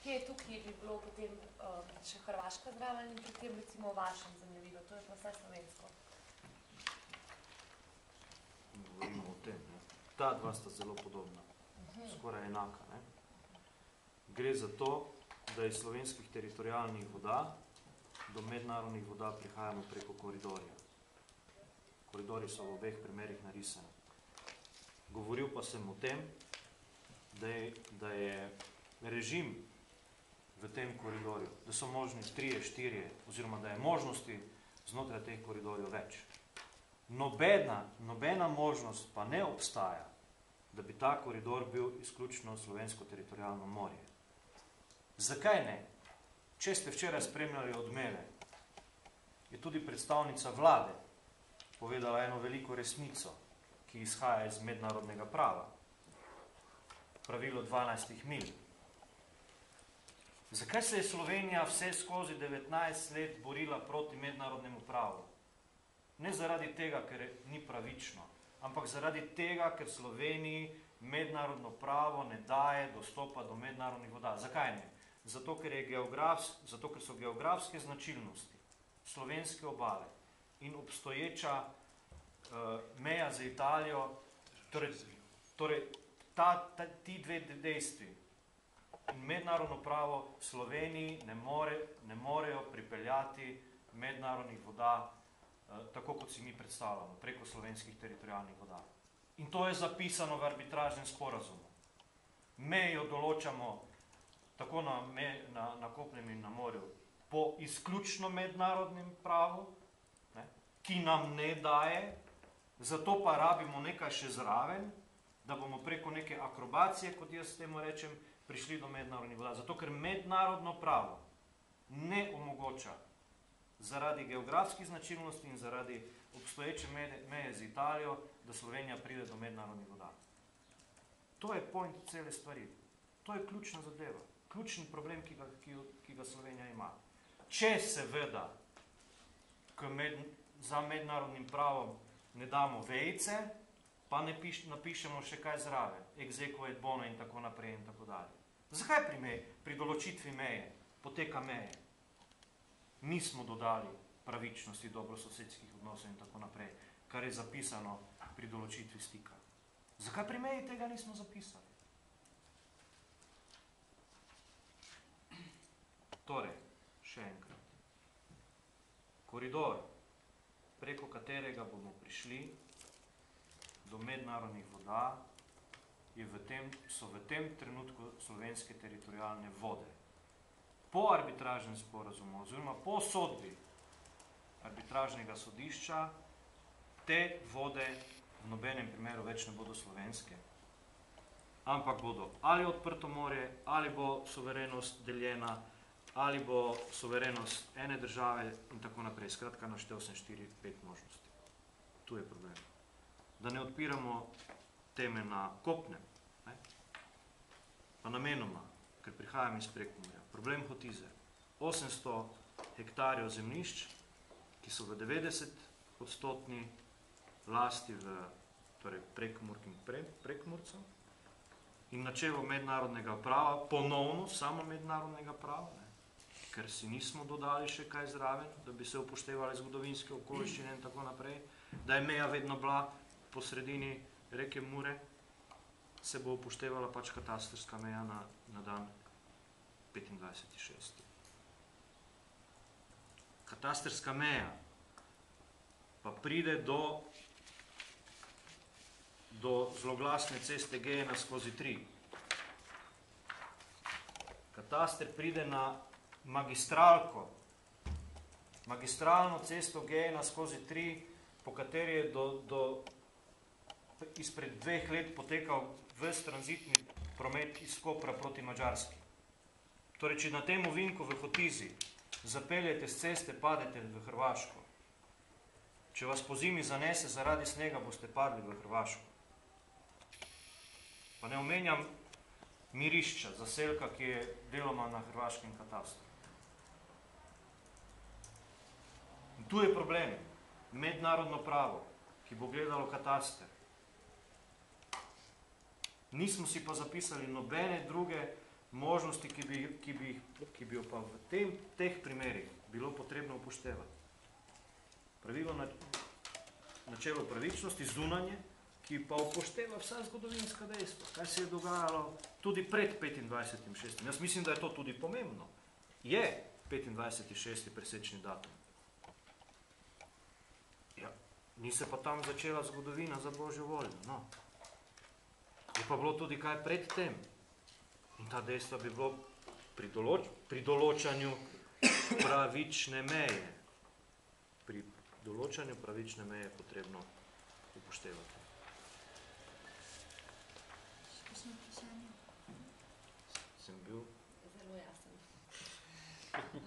kje je tukaj bi bilo potem še Hrvaška zraven in pri tem recimo v vašem zemljevidu, to je pa vse slovensko. Govorimo o tem, ne. Ta dva sta zelo podobna, skoraj enaka, ne. Gre za to, da iz slovenskih teritorialnih voda do mednarodnih voda prihajamo preko koridorja. Koridorji so v obeh primerih narisani. Govoril pa sem o tem, da je režim v tem koridorju, da so možni 3, 4, oziroma da je možnosti znotraj teh koridorjev več. Nobena možnost pa ne obstaja, da bi ta koridor bil izključno slovensko teritorialno morje. Zakaj ne? Če ste včeraj spremljali Odmeve, je tudi predstavnica vlade povedala eno veliko resnico, ki izhaja iz mednarodnega prava. Pravilo 12 milj. Zakaj se je Slovenija vse skozi 19 let borila proti mednarodnemu pravu? Ne zaradi tega, ker ni pravično, ampak zaradi tega, ker Sloveniji mednarodno pravo ne daje dostopa do mednarodnih voda. Zakaj ne? Zato, ker so geografske značilnosti slovenske obale in obstoječa meja za Italijo, torej ti dve dejstvi in mednarodno pravo Sloveniji ne morejo pripeljati mednarodnih voda tako, kot si mi predstavljamo, preko slovenskih teritorialnih voda. In to je zapisano v arbitražnem sporazumu. Mejo določamo tako na kopnem in na morju po izključno mednarodnem pravu, ne, ki nam ne daje, zato pa rabimo nekaj še zraven, da bomo preko neke akrobacije, kot jaz temu rečem, prišli do mednarodnih voda. Zato, ker mednarodno pravo ne omogoča zaradi geografskih značilnosti in zaradi obstoječe meje z Italijo, da Slovenija pride do mednarodnih voda. To je point cele stvari. To je ključna zadeva. Ključni problem, ki ga Slovenija ima. Če seveda za mednarodnim pravom ne damo vejice, pa ne napišemo še kaj zraven, ex aequo et bono in tako naprej in tako dalje. Zakaj pri določitvi meje, poteka meje, nismo dodali pravičnosti, dobrososedskih odnosov in tako naprej, kar je zapisano pri določitvi stika? Zakaj pri meji tega nismo zapisali? Torej, še enkrat. Koridor, preko katerega bomo prišli do mednarodnih voda, so v tem trenutku slovenske teritorialne vode. Po arbitražnem sporazumu, oziroma po sodbi arbitražnega sodišča, te vode v nobenem primeru več ne bodo slovenske, ampak bodo ali odprto morje, ali bo suverenost deljena, ali bo suverenost ene države in tako naprej. Skratka, naštel sem 4-5 možnosti. Tu je problem. Da ne odpiramo teme na kopnem, ne? Pa namenoma, ker prihajam iz Prekmurja. Problem Hotize. 800 hektarjev zemljišč, ki so v 90% lasti torej Prekmurk in Prekmurcev in načelo mednarodnega prava, ponovno samo mednarodnega prava, ne? Ker si nismo dodali še kaj zraven, da bi se upoštevali zgodovinske okoliščine in tako naprej, da je meja vedno bila po sredini reke Mure, se bo upoštevala pač katastrska meja na dan 25.6. Katastrska meja pa pride do zloglasne ceste G1/3. Kataster pride na magistralno cesto G1/3, po kateri je izpred 2 let potekal ves tranzitni promet iz Kopra proti Madžarski. Torej, če na tem ovinku v Hotizi zapeljete z ceste, padete v Hrvaško. Če vas po zimi zanese zaradi snega, boste padli v Hrvaško. Pa ne omenjam Mirišča, zaselka, ki je deloma na hrvaškem katastru. In tu je problem. Mednarodno pravo, ki bo gledalo kataster. Nismo si pa zapisali nobene druge možnosti, ki bi jo pa v teh primerih bilo potrebno upoštevati. Pravilo načelo pravičnosti, zunanje, ki pa upošteva vsa zgodovinska dejstva, kaj se je dogajalo tudi pred 25.6. Jaz mislim, da je to tudi pomembno. Je 25.6. presečni datum. Ja, ni se pa tam začela zgodovina za Božjo voljo. No. Je pa bilo tudi kaj pred tem. In ta dejstva bi bilo pri določanju pravične meje. Pri določanju pravične meje je potrebno upoštevati. Kakšno vprašanje? Sem bil Zelo jasen.